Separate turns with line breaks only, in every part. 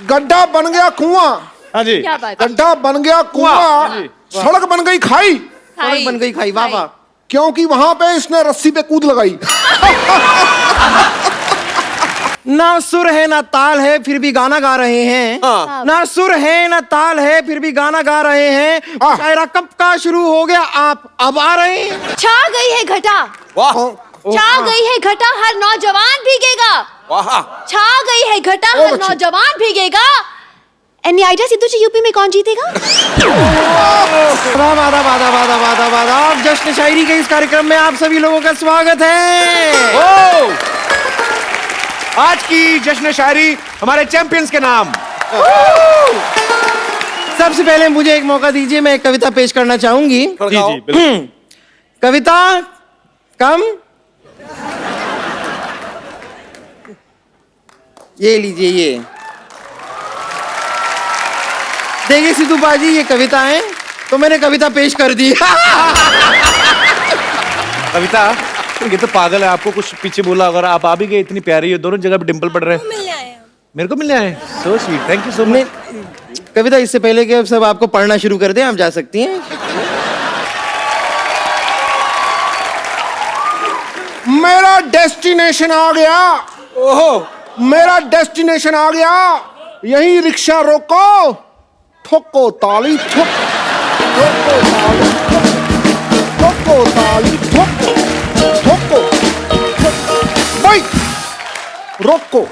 गड्ढा बन गया कुआं।
हाँ जी।
क्या बात है?
गड्ढा बन गया कुआं, सड़क बन गई खाई।
खाई
बन गई खाई, वाह वाह।
क्योंकि वहां पे इसने रस्सी पे कूद लगाई।
ना सुर है ना ताल है फिर भी गाना गा रहे हैं।
हाँ।
ना सुर है ना ताल है फिर भी गाना गा रहे हैं। शायरा कब का शुरू हो गया, आप अब आ रहे हैं।
छा गई है घटा,
वाह
छा गई है घटा, हर नौजवान भीगेगा।
वाह।
छा गई है घटा, हर
बच्ची।
नौजवान भीगेगा। एनी आइडिया सिद्धू जी, यूपी में कौन जीतेगा?
वादा वादा वादा वादा वादा वादा। आप जश्न शायरी के इस कार्यक्रम में आप सभी लोगों का स्वागत है।
आज की जश्न शायरी हमारे चैंपियंस के नाम।
सबसे पहले मुझे एक मौका दीजिए, मैं एक कविता पेश करना चाहूंगी।
जी जी बिल्कुल।
कविता कम, ये लीजिए। ये देखिए सिद्धू बाजी, ये कविता है तो मैंने कविता पेश कर दी।
कविता ये तो पागल है, आपको कुछ पीछे बोला अगर आप आ भी गए, इतनी प्यारी है, दोनों जगह पे डिंपल पड़ रहे हैं।
मिलने आए हैं।
मेरे को मिलने आए, so sweet, thank you so much.
Kavita इससे पहले कि अब सब आपको पढ़ना शुरू कर दें, आप जा सकती हैं।
मेरा डेस्टिनेशन आ गया। ओहो, मेरा डेस्टिनेशन आ गया। यही रिक्शा रोको, ठोको ताली ठोक, ठोको ताली ठोक, ठोको ताली ठोक, ठोको भाई, रोको,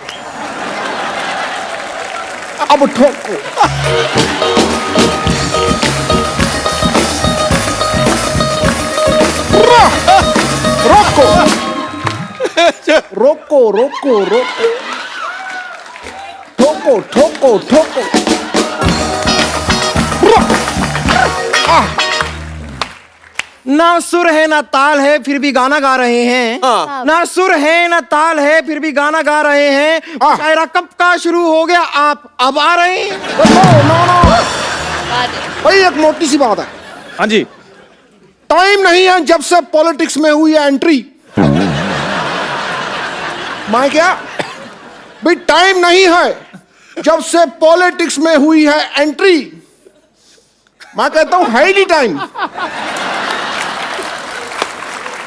अब ठोको। रोको रोको रोको रोको, ठोको ठोको ठोको।
ना सुर है ना ताल है फिर भी गाना गा रहे हैं। ना सुर है ना ताल है फिर भी गाना गा रहे हैं। शायरा कब का शुरू हो गया, आप अब आ रहे हैं।
भाई एक मोटी सी बात है।
हाँ जी।
टाइम नहीं है जब से पॉलिटिक्स में हुई है एंट्री। मैं क्या भाई, टाइम नहीं है जब से पॉलिटिक्स में हुई है एंट्री। मैं कहता हूं है ही नहीं टाइम।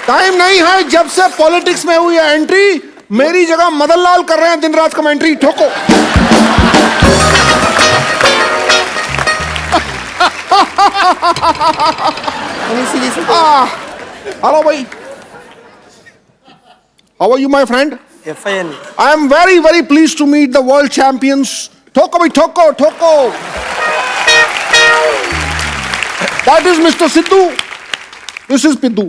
टाइम नहीं है जब से पॉलिटिक्स में हुई है एंट्री। मेरी जगह मदन लाल कर रहे हैं दिन रात कमेंट्री। ठोको। हेलो भाई, how are you my friend? I am very very pleased to meet the world champions. ठोको भाई, ठोको ठोको। That is Mr. Sidhu. This is Piddu.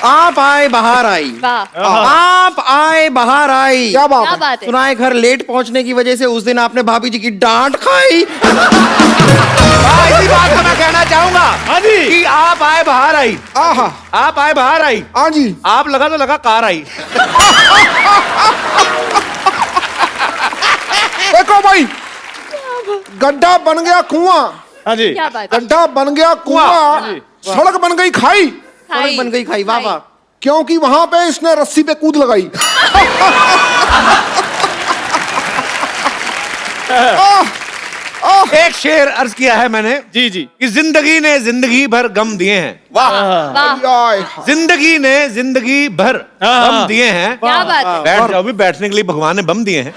आप आए बाहर आई,
वाह,
आप आए बाहर आई।
क्या बात
क्या
है?
बात है?
सुना है घर लेट पहुंचने की वजह से उस दिन आपने भाभी जी की डांट खाई।
इसी बात को मैं कहना चाहूंगा। हाँ जी। कि आप आए बाहर आई।
आहा,
आप आए बाहर आई।
हाँ जी।
आप लगा तो लगा कार आई।
देखो भाई, गड्ढा बन गया कुआं।
हाँ जी।
क्या बात है?
गड्ढा बन गया कुआं, सड़क बन गई खाई।
सड़क बन गई खाई, वाह वाह।
क्योंकि वहां पे इसने रस्सी पे कूद लगाई।
एक शेर अर्ज किया है मैंने जी जी कि जिंदगी ने जिंदगी भर गम दिए हैं।
वाह,
जिंदगी ने जिंदगी भर गम दिए हैं।
क्या बात है?
बैठ जाओ भी, बैठने के लिए भगवान ने बम दिए हैं।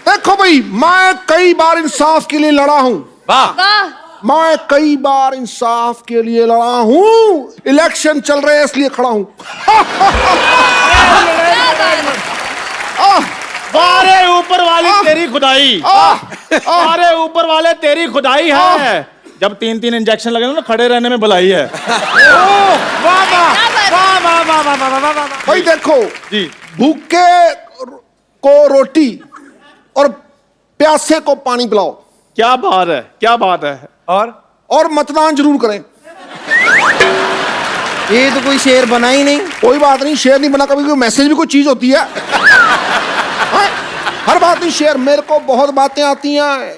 देखो भाई, मैं कई बार इंसाफ के लिए लड़ा हूं।
वाह।
वाह,
मैं कई बार इंसाफ के लिए लड़ा हूं। इलेक्शन चल रहे हैं इसलिए खड़ा हूं।
अरे ऊपर वाली तेरी खुदाई, अरे ऊपर वाले तेरी खुदाई है। जब 3-3 इंजेक्शन लगे ना, खड़े रहने में भलाई है।
वाह वाह वाह वाह वाह वाह वाह वाह वाह।
भाई देखो
जी।
भूखे को रोटी और प्यासे को पानी पिलाओ,
क्या बात है, क्या बात है।
और मतदान जरूर करें।
ये तो कोई शेर बना ही नहीं।
कोई बात नहीं, शेर नहीं बना, कभी कोई मैसेज भी कोई चीज होती है। हाँ? हर बात नहीं शेर। मेरे को बहुत बातें आती हैं,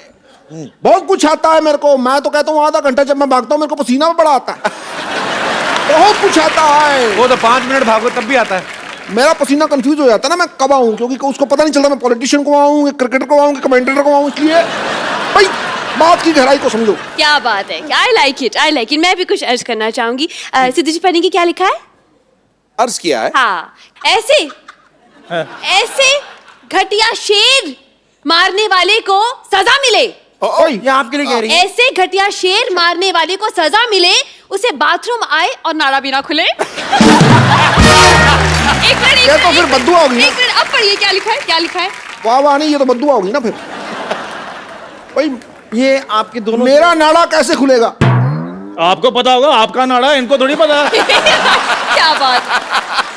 बहुत कुछ आता है मेरे को। मैं तो कहता हूँ आधा घंटा जब मैं भागता हूँ मेरे को पसीना भी बड़ा आता है। बहुत कुछ आता है।
वो तो 5 मिनट भागो तब भी आता है।
मेरा पसीना कंफ्यूज हो जाता है ना मैं कब आऊं, क्योंकि उसको पता नहीं चलता मैं पॉलिटिशियन को आऊं, क्रिकेटर को आऊं, कमेंटेटर को आऊं। इसलिए भाई बात की गहराई को समझो।
क्या बात है, I like it, I like it. मैं भी कुछ अर्ज करना चाहूंगी। सिद्धू जी पढ़ने की क्या लिखा है?
अर्ज किया है।
हाँ, ऐसे ऐसे घटिया शेर मारने वाले को सजा मिले।
ये आपके लिए कह रही है।
ऐसे घटिया शेर मारने वाले को सजा मिले, उसे बाथरूम आए और नाड़ा भी ना खुले। एक मिनट,
ये तो फिर बद्दुआ होगी ना।
एक मिनट, अब पढ़िए क्या लिखा है, क्या लिखा है?
वाह वाह नहीं, ये तो बद्दुआ होगी ना फिर। भाई
ये आपके दोनों
मेरा नाड़ा कैसे खुलेगा?
आपको पता होगा, आपका नाड़ा है, इनको थोड़ी पता है।
क्या बात।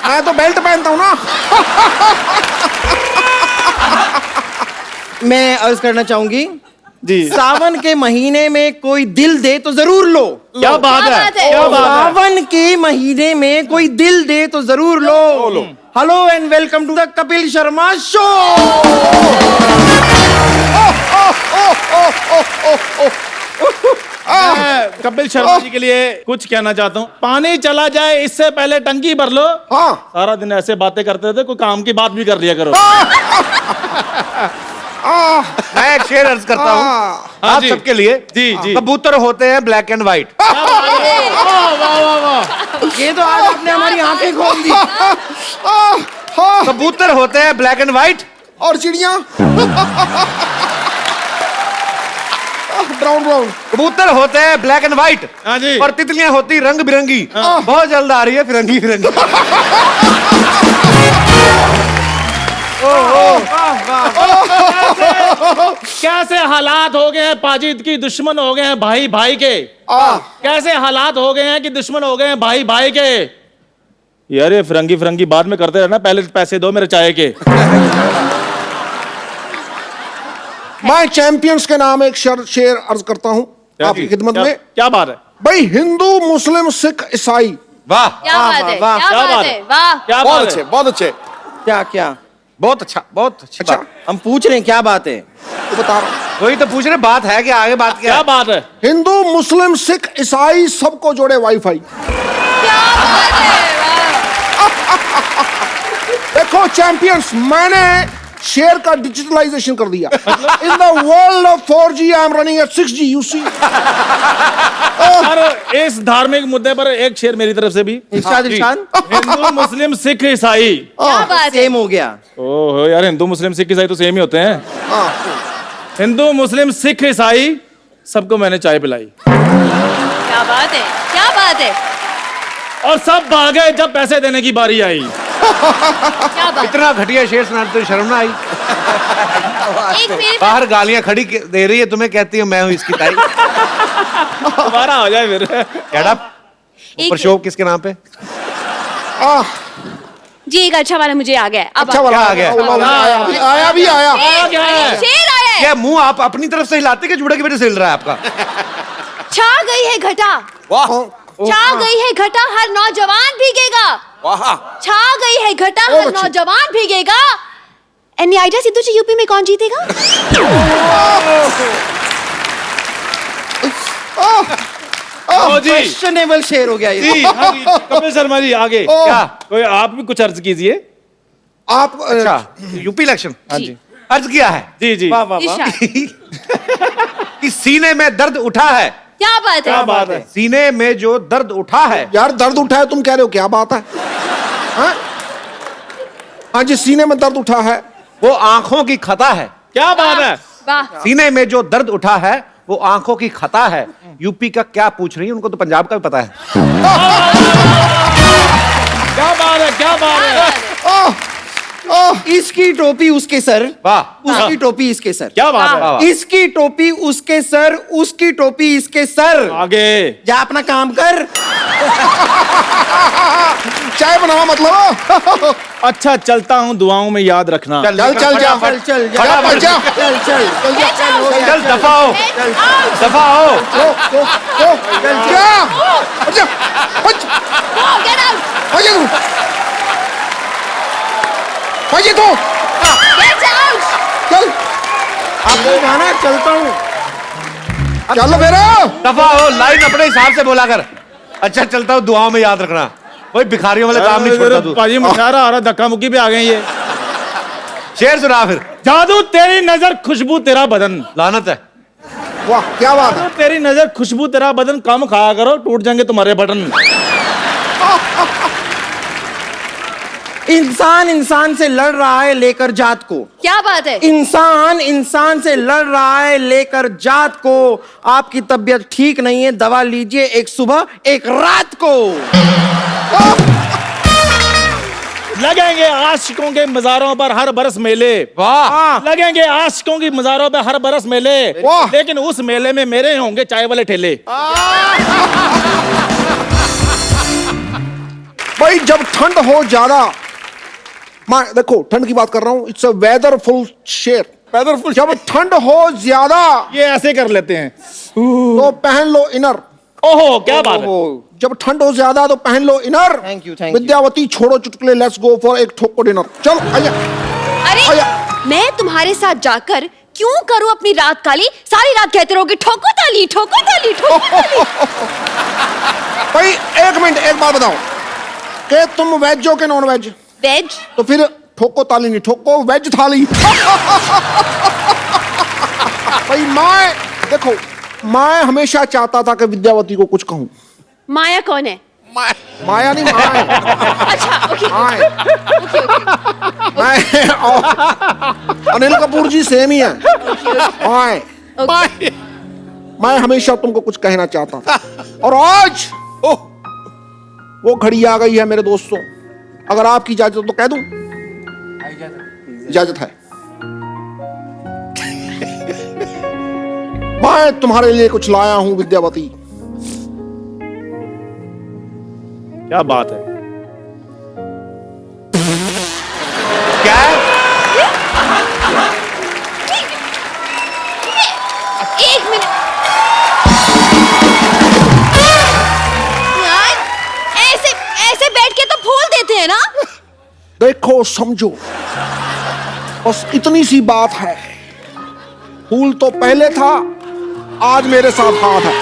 मैं तो बेल्ट पहनता हूँ ना।
मैं अर्ज करना चाहूंगी
जी।
सावन के महीने में कोई दिल दे तो जरूर लो।
क्या बात
क्या
है,
बात है?
क्या बात है।
सावन के महीने में कोई दिल दे तो जरूर लो। Hello and welcome to the Kapil Sharma show.
मैं कपिल शर्मा जी के लिए कुछ कहना चाहता हूँ। पानी चला जाए इससे पहले टंकी भर लो।
हाँ
सारा दिन ऐसे बातें करते थे, कोई काम की बात भी कर लिया करो।
मैं एक शेर अर्ज करता हूँ
हाँ
आप
जी।
सबके लिए।
जी, जी।
कबूतर होते हैं ब्लैक एंड व्हाइट।
वाह वाह वाह वाह।
ये तो आज आपने हमारी आंखें खोल दी।
कबूतर होते हैं ब्लैक एंड व्हाइट।
और चिड़िया ब्राउन ब्राउन।
कबूतर होते हैं ब्लैक एंड व्हाइट।
हाँ जी।
और तितलियां होती रंग बिरंगी। बहुत जल्द आ रही है फिरंगी फिरंगी।
कैसे हालात हो गए हैं पाजिद की, दुश्मन हो गए हैं भाई भाई के। कैसे हालात हो गए हैं कि दुश्मन हो गए हैं भाई भाई के। यार ये फिरंगी फिरंगी बाद में करते रहना, पहले पैसे दो मेरे चाय के।
मैं चैंपियंस के नाम एक शेर अर्ज करता हूँ आपकी खिदमत में।
क्या बात है,
भाई हिंदू मुस्लिम सिख ईसाई।
वाह
क्या बात है,
वाह,
क्या
क्या
बात
बात
है,
है?
वाह।
क्या
बहुत
बात
अच्छे,
है।
बहुत अच्छे।
क्या क्या
बहुत अच्छा, बहुत अच्छी
अच्छा
बात।
हम पूछ रहे हैं क्या बात है?
तो बता रहा हूं।
वही तो पूछ रहे, बात है कि आगे बात क्या
क्या
है?
बात है।
हिंदू मुस्लिम सिख ईसाई सबको जोड़े वाईफाई।
क्या बात है, वाह।
देखो चैंपियंस, मैंने शेयर का डिजिटलाइजेशन कर दिया। In the world of 4G I am running at 6G, you see.
और इस धार्मिक मुद्दे पर एक शेर मेरी तरफ से भी।
इरशाद इरशाद।
हिंदू मुस्लिम सिख ईसाई।
क्या बात है।
सेम हो गया।
ओहो यार, हिंदू मुस्लिम सिख ईसाई तो सेम ही होते हैं। हिंदू मुस्लिम सिख ईसाई सबको मैंने चाय पिलाई।
क्या बात है, क्या बात है,
और सब भागे जब पैसे देने की बारी आई।
क्या बात।
इतना घटिया शेर सुनाते तो शर्म ना आई।
एक मेरे
बाहर गालियां खड़ी दे रही है तुम्हें, कहती है मैं हूं इसकी ताई।
दोबारा हो जाए फिर।
Get up। ऊपर
एक
शो किसके नाम पे?
जी, एक अच्छा वाला मुझे आ गया है। अब
अच्छा वाला
क्या आ गया?
आया भी आया।
क्या है?
शेर आया है।
क्या मुंह आप अपनी तरफ से हिलाते कि जुड़े की वजह से हिल रहा है आपका?
छा गई है घटा,
वाह
छा गई है घटा, हर नौजवान भीगेगा।
वाह।
छा गई है घटा, हर नौजवान भीगेगा। एनी आइडिया सिद्धू जी यूपी में कौन जीतेगा?
ओ जी,
क्वेश्चनेबल शेर हो गया ये।
जी, हाँ जी, कपिल शर्मा जी आगे क्या कोई आप भी कुछ अर्ज कीजिए।
आप
अच्छा, यूपी इलेक्शन।
हाँ जी,
अर्ज किया है
जी जी।
वाह वाह वाह।
इरशाद।
कि सीने में दर्द उठा है।
क्या बात
क्या
है।
बात है।
सीने में जो दर्द उठा है।
यार दर्द उठा है तुम कह रहे हो, क्या बात है? हाँ? हाँ जी, सीने में दर्द उठा है।
वो आंखों की खता है।
क्या बात है।
वाह।
सीने में जो दर्द उठा है वो आंखों की खता है। यूपी का क्या पूछ रही है, उनको तो पंजाब का भी पता है।
क्या बात है, क्या बात है।
इसकी टोपी उसके सर,
वाह।
उसकी टोपी इसके सर।
क्या बात है।
वाह।
इसकी टोपी उसके सर, उसकी टोपी इसके सर।
आगे
जा अपना काम कर।
चाय बनावा मतलब।
अच्छा, चलता हूँ, दुआओं में याद रखना।
चल चल जा,
चल चल
फटाफट
चल जा।
चल चल
Get out.
चल दफा हो,
Get out.
दफा हो।
जा, जा, हट,
Go, get out.
हट तू, हट तू,
Get out.
चल।
आपको गाना चलता हूँ।
चलो मेरा
दफा हो, लाइन अपने हिसाब से बोला कर। अच्छा चलता हूँ, दुआओं में याद रखना। वही भिखारियों वाले काम नहीं छोड़ता तू।
पाजी मुशायरा आ रहा, धक्का मुक्की पे आ गए ये।
शेर सुना फिर।
जादू तेरी नजर, खुशबू तेरा बदन।
लानत है।
वाह क्या बात है।
जादू तेरी नजर, खुशबू तेरा बदन, कम खाया करो टूट जाएंगे तुम्हारे बटन।
इंसान इंसान से लड़ रहा है लेकर जात को।
क्या बात है।
इंसान इंसान से लड़ रहा है लेकर जात को। आपकी तबीयत ठीक नहीं है, दवा लीजिए, एक सुबह एक रात को।
लगेंगे आशिकों के मजारों पर हर बरस मेले।
वाह।
लगेंगे आशिकों की मजारों पर हर बरस मेले, लेकिन उस मेले में मेरे होंगे चाय वाले ठेले।
भाई जब ठंड हो ज्यादा, मैं देखो ठंड की बात कर रहा हूं, इट्स अ वेदरफुल शेर। वेदरफुल। जब ठंड हो ज्यादा
ये ऐसे कर लेते हैं।
तो पहन लो इनर।
ओहो क्या बात है।
जब ठंड हो ज्यादा तो पहन लो inner.
Thank you, thank you.
Vidyavati छोड़ो चुटकुले, लेट्स गो फॉर एक ठोको डिनर। चलो आइए।
अरे
आया।
मैं तुम्हारे साथ जाकर क्यों करूं अपनी रात काली? सारी रात कहते रहोगे ठोको ताली ठोको ताली ठोको ताली।
भाई एक मिनट, एक बात बताओ कि तुम वेज हो कि नॉन वेज?
वेज।
तो फिर ठोको ताली नहीं, ठोको वेज थाली। भाई मैं देखो, मैं हमेशा चाहता था कि विद्यावती को कुछ कहूं।
माया कौन है?
माया नहीं, माया।
अच्छा ओके
माया।
Okay okay.
मैं और अनिल कपूर जी सेम ही है। माया। मैं हमेशा तुमको कुछ कहना चाहता था, और आज वो घड़ी आ गई है मेरे दोस्तों। अगर आपकी इजाजत हो तो कह दूं? इजाजत है। मैं तुम्हारे लिए कुछ लाया हूं विद्यावती।
क्या बात है।
क्या है?
एक मिनट यार, ऐसे ऐसे बैठ के तो फूल देते हैं ना।
देखो समझो, बस इतनी सी बात है। फूल तो पहले था, आज मेरे साथ हाथ है।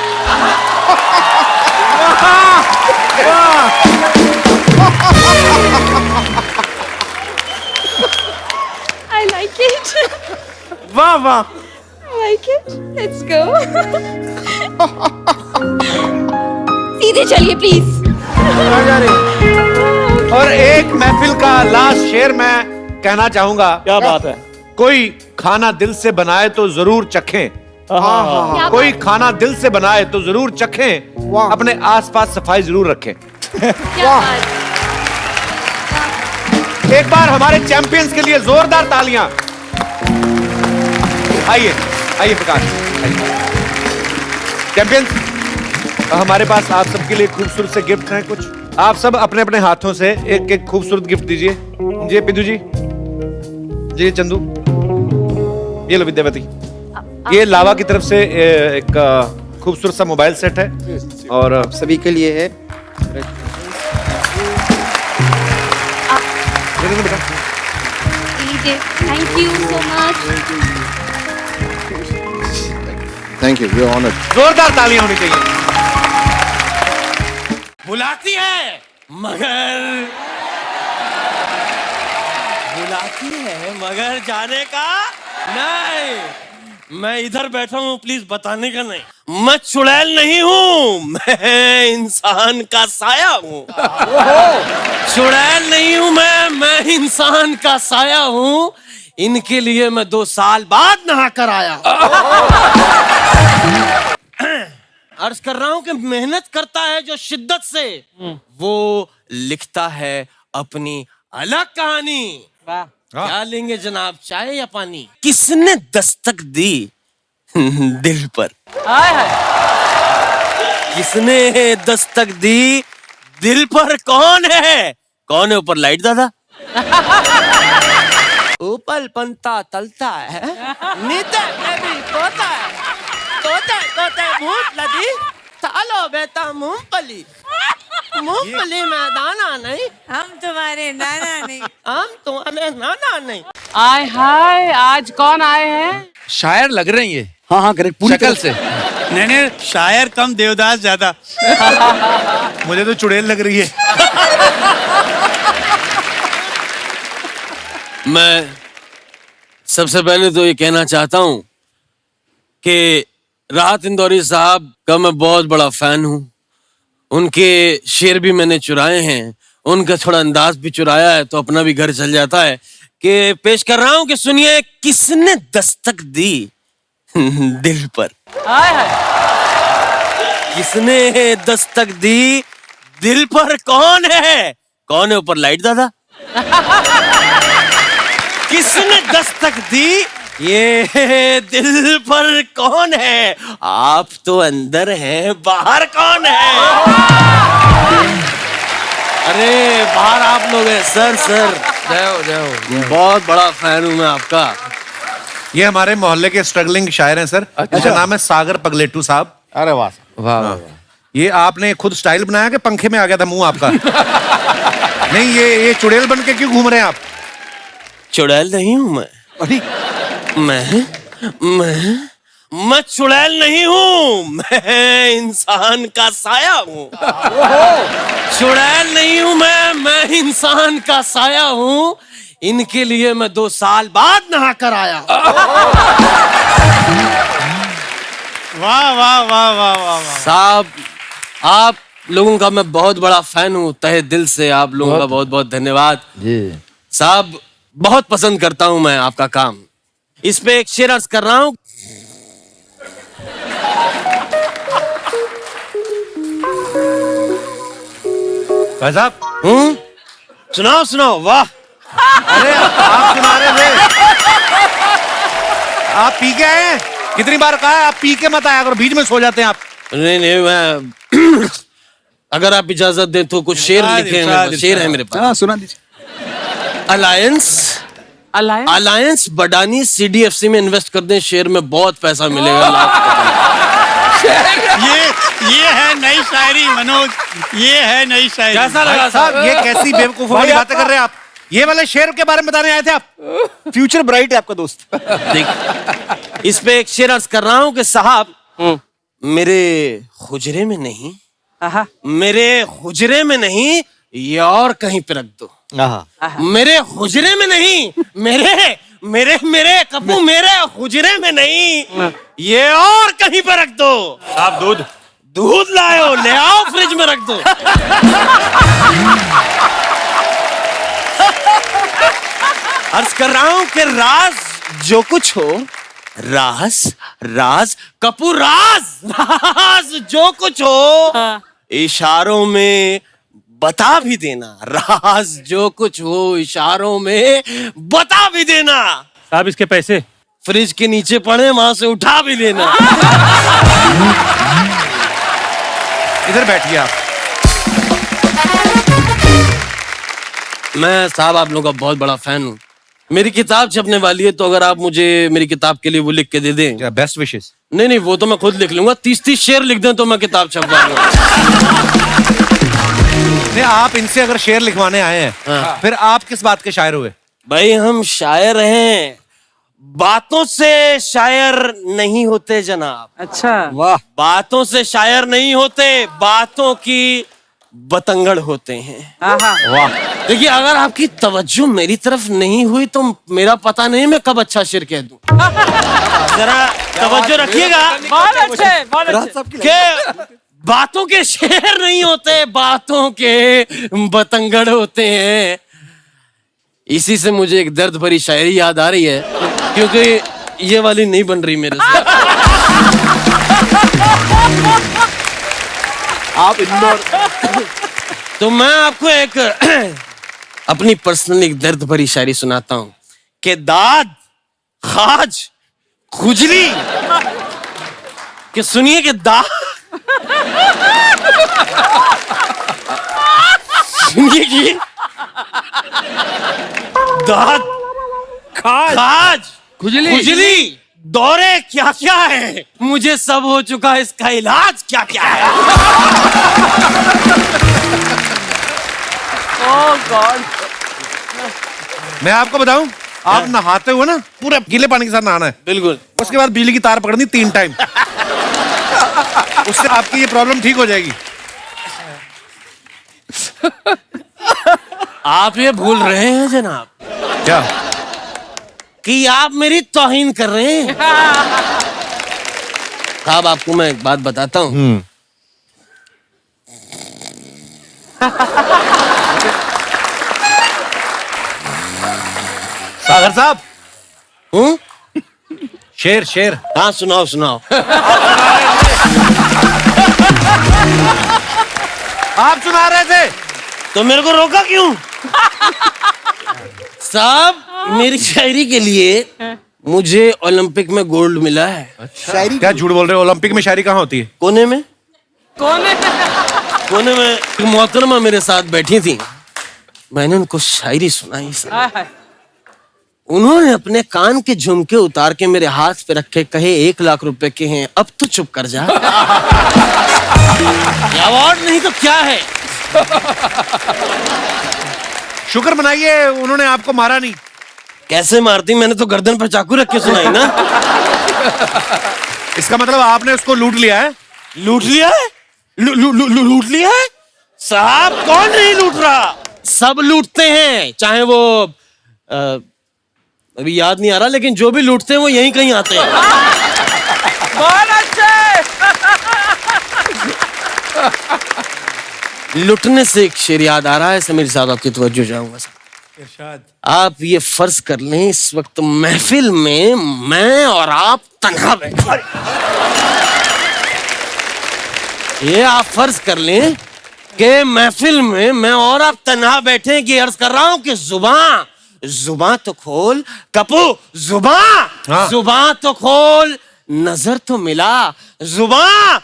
I like it.
वाह वाह।
I like it. Let's go. सीधे चलिए प्लीज।
और एक महफिल का लास्ट शेर मैं कहना चाहूंगा।
क्या बात है।
कोई खाना दिल से बनाए तो जरूर चखें।
क्या
कोई
बात-
खाना दिल से बनाए तो जरूर चखें।
वाह।
अपने आसपास सफाई जरूर रखें।
क्या बात।
एक बार हमारे चैंपियंस के लिए जोरदार तालियां। आइए आइए प्रकाश, आइए। चैंपियंस, हमारे पास आप सबके लिए खूबसूरत से गिफ्ट हैं कुछ। आप सब अपने अपने हाथों से एक एक खूबसूरत गिफ्ट दीजिए। जी पिंटू जी, जी चंदू, ये लो विद्यावती। ये लावा की तरफ से एक खूबसूरत सा मोबाइल सेट है, और
सभी के लिए है।
बेटा
लीजिए, thank you so much.
Thank you, we are honoured.
जोरदार तालियां होनी चाहिए।
बुलाती है मगर जाने का नहीं। मैं इधर बैठा हूँ, प्लीज बताने का नहीं। मैं चुड़ैल नहीं हूँ, मैं इंसान का साया हूँ। चुड़ैल नहीं हूँ मैं इंसान का साया हूँ। इनके लिए मैं 2 साल बाद नहा कर आया। अर्ज कर रहा हूं कि मेहनत करता है जो शिद्दत से, वो लिखता है अपनी अलग कहानी। क्या लेंगे जनाब, चाय या पानी? किसने दस्तक दी दिल पर? किसने दस्तक दी दिल पर? कौन है? कौन है ऊपर? लाइट दादा। ऊपर पंता तलता है, नीचे भी तोता है। तोते तोते भूत लदी, सालो बेटा मूंगफली। मूंगफली में दाना नहीं,
हम तुम्हारे नाना नहीं।
हम तुम्हारे नाना नहीं।
आय हाय, आज कौन आए हैं?
शायर लग रही है।
हाँ हाँ करेक्ट, पूरी
शक्ल
तरह
से नहीं, शायर कम देवदास ज्यादा।
मुझे तो चुड़ैल लग रही है।
मैं सबसे पहले तो ये कहना चाहता हूं कि राहत इंदौरी साहब का मैं बहुत बड़ा फैन हूं। उनके शेर भी मैंने चुराए हैं, उनका थोड़ा अंदाज भी चुराया है, तो अपना भी घर चल जाता है। कि पेश कर रहा हूं कि सुनिए, किसने दस्तक दी दिल पर? किसने दस्तक दी दिल पर? कौन है? कौन है ऊपर लाइट दादा? किसने दस्तक दी ये दिल पर? कौन है? आप तो अंदर हैं, बाहर कौन है? अरे बाहर आप लोग हैं। सर जय बहुत बड़ा फैन हूं मैं आपका।
ये हमारे मोहल्ले के स्ट्रगलिंग शायर हैं सर। अच्छा, नाम है सागर पगलेटू साहब।
अरे वाह
वाह। ये आपने खुद स्टाइल बनाया कि पंखे में आ गया था मुंह आपका? नहीं, ये चुड़ैल बन के क्यों घूम रहे हैं आप?
चुड़ैल नहीं हूं मैं। मैं चुड़ैल नहीं हूं, मैं इंसान का साया हूं। चुड़ैल नहीं हूं मैं इंसान का साया हूं। इनके लिए मैं 2 साल बाद नहा कर आया।
वाह वाह वाह वाह वाह वाह।
साहब, आप लोगों का मैं बहुत बड़ा फैन हूं, तहे दिल से आप लोगों का बहुत बहुत धन्यवाद साहब। बहुत पसंद करता हूं मैं आपका काम। इस पे एक शेर अर्ज कर रहा हूं।
भाई साहब,
सुनाओ। वाह,
अरे आप सुना रहे थे, आप पी के आए हैं? कितनी बार कहा है आप पी के मत आया करो, बीच में सो जाते हैं आप।
नहीं मैं अगर आप इजाजत दें तो कुछ शेर लिखे हैं। शेर है मेरे पास।
सुना दीजिए।
अलायंस बडानी CDFC में इन्वेस्ट कर दें, शेयर में बहुत पैसा मिलेगा।
ये है नई शायरी मनोज, ये है नई शायरी।
कैसा लगा
साहब? ये कैसी बेवकूफों वाली बातें कर रहे हैं आप? ये वाले शेर के बारे में बताने आए थे आप?
फ्यूचर ब्राइट है आपका दोस्त।
देख, इस पे एक शेर अर्ज कर रहा हूं कि साहब, मेरे हुजरे में नहीं, मेरे हुजरे में नहीं, ये और कहीं पे रख दो। मेरे हुजरे में नहीं, मेरे कप्पू, मेरे हुजरे में नहीं, ये और कहीं पे रख दो।
आप
दूध लाओ, ले आओ, फ्रिज में रख दो। अर्ज कर रहा हूं कि राज जो कुछ हो, राज कपूर, राज जो कुछ हो, इशारों में बता भी देना। राज जो कुछ हो, इशारों में बता भी देना।
साहब, इसके पैसे
फ्रिज के नीचे पड़े, वहां से उठा भी लेना।
इधर बैठिए आप।
मैं साहब आप लोगों का बहुत बड़ा फैन हूँ। मेरी किताब छपने वाली है, तो अगर आप मुझे मेरी किताब के लिए वो लिख के दे दें।
Best wishes.
नहीं, वो तो मैं खुद लिख लूंगा। 30 शेर लिख दें तो मैं किताब छपवा लूंगा।
नहीं, आप इनसे अगर शेर लिखवाने आए हैं, फिर आप किस बात के शायर हुए?
भाई, हम शायर हैं, बातों से शायर नहीं होते जनाब।
अच्छा,
वाह। बातों से शायर नहीं होते, बातों की बतंगड़ होते हैं।
वाह।
देखिए, अगर आपकी तवज्जो मेरी तरफ नहीं हुई तो मेरा पता नहीं मैं कब अच्छा शेर कह दूं। जरा तवज्जो रखिएगा कि बातों के शेर नहीं होते, बातों के बतंगड़ होते हैं। इसी से मुझे एक दर्द भरी शायरी याद आ रही है, क्योंकि ये वाली नहीं बन रही मेरे से।
आप इंदौर।
तो मैं आपको एक अपनी पर्सनल एक दर्द भरी शायरी सुनाता हूं कि दाद, खाज, खुजली, कि सुनिए कि दाद, सुनिए कि दाद, खाज, खुजली, दौरे क्या क्या है, मुझे सब हो चुका, इसका इलाज क्या क्या है।
मैं आपको बताऊं, आप नहाते हुए ना पूरे गीले पानी के साथ नहाना है,
बिल्कुल।
उसके बाद बिजली की तार पकड़नी 3 टाइम। उससे आपकी ये प्रॉब्लम ठीक हो जाएगी।
आप ये भूल रहे हैं जनाब
क्या?
कि आप मेरी तौहीन कर रहे हैं। साहब आपको मैं एक बात बताता हूँ।
सागर साहब,
हूँ?
शेर शेर।
हाँ सुनाओ सुनाओ।
आप सुना रहे थे
तो मेरे को रोका क्यों? साहब मेरी शायरी के लिए मुझे ओलंपिक में गोल्ड मिला है।
शायरी
क्या झूठ बोल रहे हो? ओलंपिक में शायरी कहाँ होती है?
कोने में एक मोहतरमा मेरे साथ बैठी थी, मैंने उनको शायरी सुनाई साहब। उन्होंने अपने कान के झुमके उतार के मेरे हाथ पे रखे, कहे 1 लाख रुपए के हैं, अब तो चुप कर जा। ये अवार्ड नहीं तो क्या है?
शुक्र मनाइए उन्होंने आपको मारा नहीं।
कैसे मारती, मैंने तो गर्दन पर चाकू रख के सुनाई ना।
इसका मतलब आपने उसको लूट लिया है।
लूट लिया है? लूट लिया है? साहब कौन नहीं लूट रहा? सब लूटते हैं, चाहे वो अभी याद नहीं आ रहा, लेकिन जो भी लूटते हैं वो यहीं कहीं आते हैं।
बहुत अच्छे।
लुटने से एक शेर याद आ रहा है, समीर साहब आपकी तवज्जो चाहूंगा साहब। आप ये फर्ज कर लें इस वक्त महफिल में मैं और आप तन्हा बैठे। ये आप फर्ज कर लें कि महफिल में मैं और आप तन्हा बैठे, कि अर्ज कर रहा हूं कि जुबान तो खोल कपू, जुबान तो खोल, नजर तो मिला, जुबान।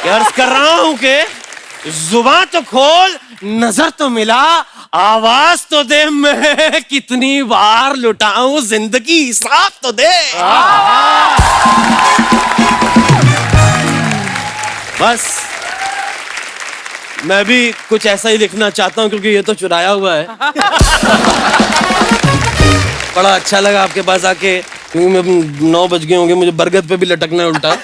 अर्ज कर रहा हूं कि जुबान तो खोल, नजर तो मिला, आवाज तो दे, मैं कितनी बार लुटाऊं जिंदगी, हिसाब तो दे। बस मैं भी कुछ ऐसा ही लिखना चाहता हूं, क्योंकि ये तो चुराया हुआ है। बड़ा अच्छा लगा आपके पास आके, क्योंकि मैं 9 बज गए होंगे, मुझे बरगद पे भी लटकना है उल्टा।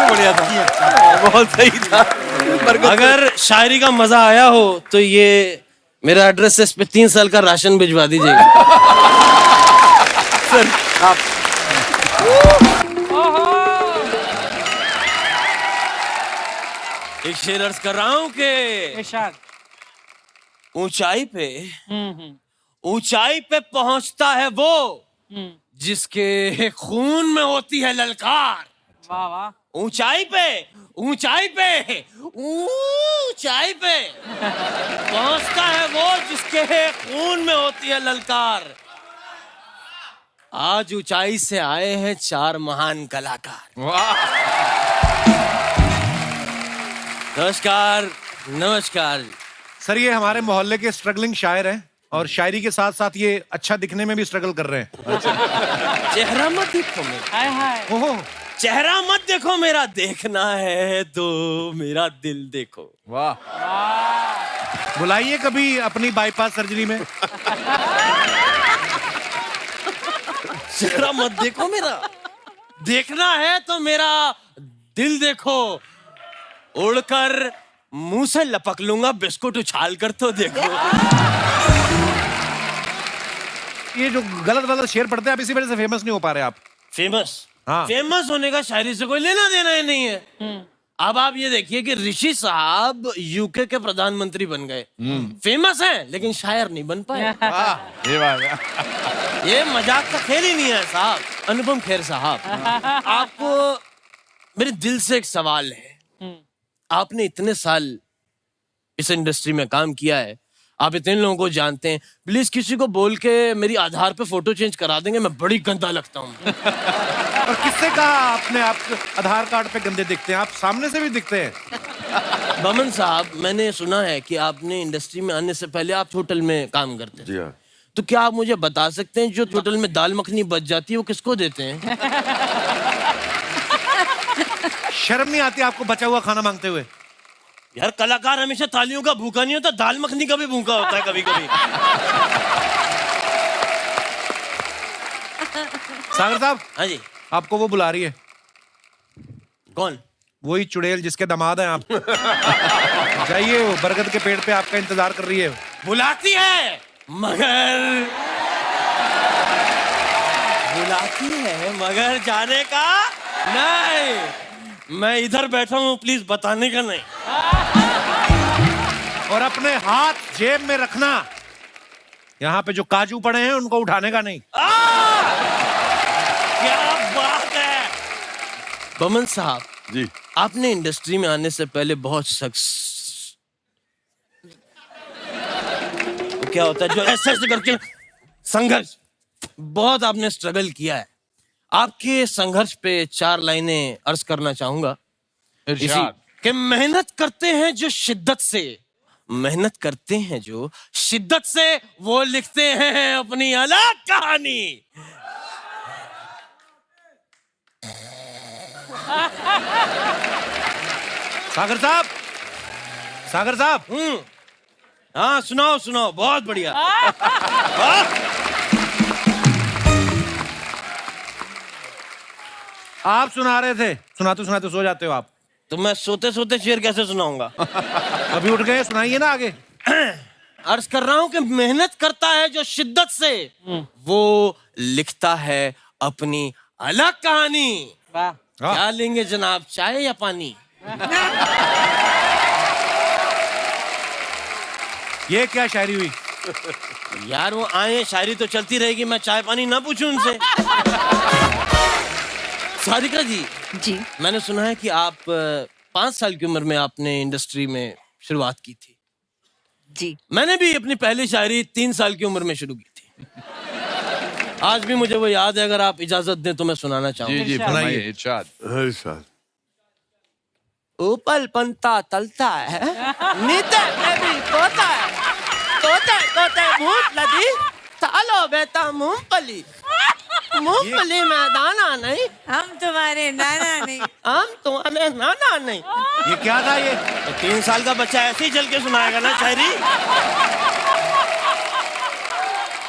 बढ़िया था, बहुत सही था। अगर शायरी का मजा आया हो तो ये मेरा एड्रेस है, इस पे 3 साल का राशन भिजवा दीजिएगा। सर आप एक शेर अर्ज कर रहा हूं कि ऊंचाई पे पहुंचता है वो जिसके खून में होती है ललकार।
वाह वाह।
ऊंचाई पे पहुंचता है वो जिसके खून में होती है ललकार। आज ऊंचाई से आए हैं 4 महान कलाकार। नमस्कार।
सर ये हमारे मोहल्ले के स्ट्रगलिंग शायर हैं और शायरी के साथ साथ ये अच्छा दिखने में भी स्ट्रगल कर रहे हैं।
चेहरा मत देखो मेरा,
ओहो,
चेहरा मत देखो मेरा, देखना है तो मेरा दिल देखो।
वाह, बुलाइए कभी अपनी बाईपास सर्जरी में।
चेहरा मत देखो मेरा, देखना है तो मेरा दिल देखो, उड़कर मुंह से लपक लूंगा, बिस्कुट उछाल कर तो देखो।
ये जो गलत शेर पढ़ते हैं आप, इसी वजह से फेमस नहीं हो पा रहे आप।
फेमस?
हाँ।
फेमस होने का शायरी से कोई लेना देना ही नहीं है। अब आप ये देखिए कि ऋषि साहब यूके के प्रधानमंत्री बन गए, फेमस हैं लेकिन शायर नहीं बन पाए।
ये बात है।
ये मजाक का खेल ही नहीं है साहब। अनुपम खेर साहब, आपको मेरे दिल से एक सवाल है। आपने इतने साल इस इंडस्ट्री में काम किया है, आप इतने लोगों को जानते हैं, प्लीज किसी को बोल के मेरी आधार पे फोटो चेंज करा देंगे, मैं बड़ी गंदा लगता हूँ।
और किससे कहा आपने आप आधार कार्ड पे गंदे दिखते हैं? आप सामने से भी दिखते हैं।
बमन साहब, मैंने सुना है कि आपने इंडस्ट्री में आने से पहले आप होटल में काम करते थे। तो क्या आप मुझे बता सकते हैं जो होटल में दाल मखनी बच जाती है वो किसको देते हैं?
शर्म नहीं आती आपको बचा हुआ खाना मांगते हुए?
यार कलाकार हमेशा तालियों का भूखा नहीं होता, दाल मखनी का भी भूखा होता है कभी कभी।
सागर साहब,
हाँ जी।
आपको वो बुला रही है।
कौन?
वही चुड़ैल जिसके दामाद हैं आप। जाइए, वो बरगद के पेड़ पे आपका इंतजार कर रही है।
बुलाती है मगर जाने का नहीं। मैं इधर बैठा हूँ, प्लीज बताने का नहीं।
और अपने हाथ जेब में रखना। यहाँ पे जो काजू पड़े हैं उनको उठाने का नहीं।
क्या बात है बमन साहब
जी।
आपने इंडस्ट्री में आने से पहले बहुत क्या होता है जो ऐसे ऐसे करके संघर्ष, बहुत आपने स्ट्रगल किया है। आपके संघर्ष पे 4 लाइनें अर्ज करना चाहूंगा। इसी कि मेहनत करते हैं जो शिद्दत से, मेहनत करते हैं जो शिद्दत से, वो लिखते हैं अपनी अलग कहानी।
सागर साहब, सागर साहब।
हाँ सुनाओ सुनाओ, बहुत बढ़िया।
आप सुना रहे थे, सुनाते सुनाते सो जाते हो आप।
तो मैं सोते सोते शेर कैसे सुनाऊंगा?
अभी उठ गए, सुनाइए ना आगे।
अर्ज कर रहा हूं कि मेहनत करता है जो शिद्दत से, वो लिखता है अपनी अलग कहानी। क्या लेंगे जनाब, चाय या पानी?
ये क्या शायरी हुई?
यार वो आए, शायरी तो चलती रहेगी, मैं चाय पानी ना पूछूं उनसे? सारिका जी,
जी
मैंने सुना है कि आप 5 साल की उम्र में आपने इंडस्ट्री में शुरुआत की थी।
जी
मैंने भी अपनी पहली शायरी 3 साल की उम्र में शुरू की थी। आज भी मुझे वो याद है, अगर आप इजाजत दें तो मैं सुनाना चाहूंगा।
जी फरमाइए। इरशाद।
ऊपर पंता तलता है, नीचे बेबी तोता है, तोते तोते भूत लगी, सालो बेटा मूंगफली, मूंगफली में दाना नहीं,
हम तुम्हारे नाना नहीं।
हम तुम्हारे नाना नहीं।
ये क्या था ये?
तो 3 साल का बच्चा ऐसे ही चल के सुनाएगा ना शायरी।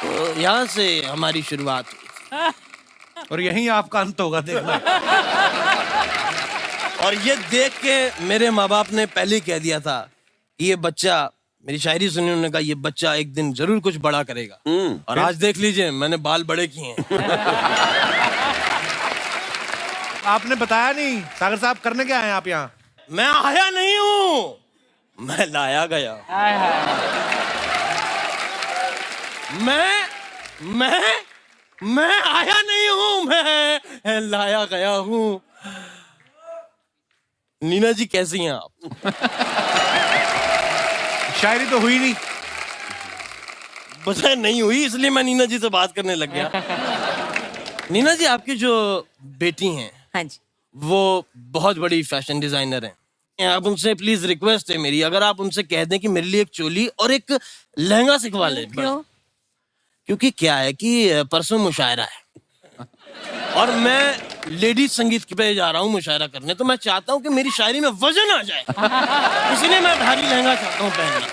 तो यहाँ से हमारी शुरुआत हुई थी।
और यहीं आपका अंत होगा, देखना।
और ये देख के मेरे माँ बाप ने पहले ही कह दिया था ये बच्चा, मेरी शायरी सुनी, उन्होंने कहा ये बच्चा एक दिन जरूर कुछ बड़ा करेगा। और आज देख लीजिए मैंने बाल बड़े किए हैं।
आपने बताया नहीं सागर साहब, करने क्या आए आप यहाँ?
मैं आया नहीं हूँ, मैं लाया गया। मैं आया नहीं हूँ, मैं लाया गया हूँ। नीना जी कैसी हैं आप?
शायरी तो हुई नहीं।
बजाय नहीं हुई, इसलिए मैं नीना जी से बात करने लग गया। नीना जी, आपकी जो बेटी हैं,
हाँ जी।
वो बहुत बड़ी फैशन डिजाइनर हैं। आप उनसे प्लीज रिक्वेस्ट है मेरी, अगर आप उनसे कह दें कि मेरे लिए एक चोली और एक लहंगा सिखवा लें।
क्यों?
क्योंकि क्या है कि परसों मुशायरा है और मैं लेडीज संगीत पे जा रहा हूँ मुशायरा करने, तो मैं चाहता हूँ कि मेरी शायरी में वजन आ जाए, इसलिए मैं भारी लहंगा चाहता हूँ पहनना।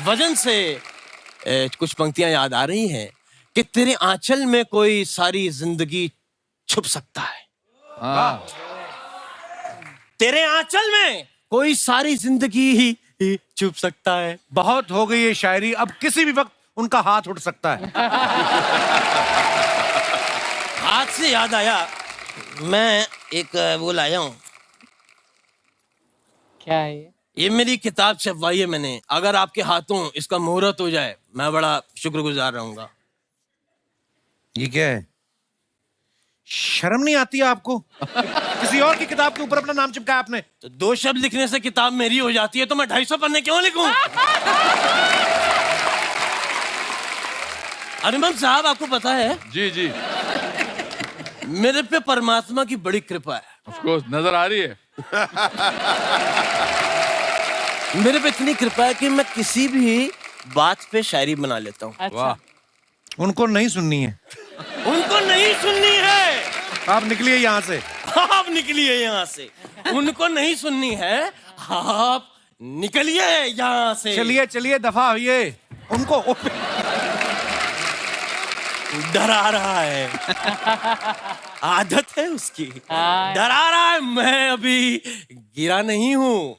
वजन से कुछ पंक्तियां याद आ रही हैं कि तेरे आंचल में कोई सारी जिंदगी छुप सकता है। तेरे आंचल में कोई सारी जिंदगी ही छुप सकता है।
बहुत हो गई ये शायरी, अब किसी भी वक्त उनका हाथ उठ सकता है।
हाथ से याद आया, मैं एक वो लाया हूँ।
क्या है
ये मेरी किताब छपवाई है मैंने, अगर आपके हाथों इसका मुहूर्त हो जाए मैं बड़ा शुक्रगुजार रहूंगा।
ये क्या है? शर्म नहीं आती है आपको? किसी और की किताब के ऊपर अपना नाम चिपकाया आपने।
तो 2 शब्द लिखने से किताब मेरी हो जाती है, तो मैं 250 पन्ने क्यों लिखूं? अरिमम साहब, आपको पता है
जी
मेरे पे परमात्मा की बड़ी कृपा है।
ऑफ कोर्स नजर आ रही है।
मेरे पे इतनी कृपा है कि मैं किसी भी बात पे शायरी बना लेता हूँ।
वाह।
उनको नहीं सुननी है।
उनको नहीं सुननी है।
आप निकलिए यहाँ से।
आप निकलिए यहाँ से। उनको नहीं सुननी है, आप निकलिए यहाँ से।
चलिए चलिए दफा होइए। उनको
डरा रहा है। आदत है उसकी, डरा रहा है। मैं अभी गिरा नहीं हूँ।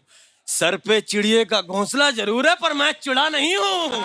सर पे चिड़िए का घोंसला जरूर है, पर मैं चिड़ा नहीं हूँ।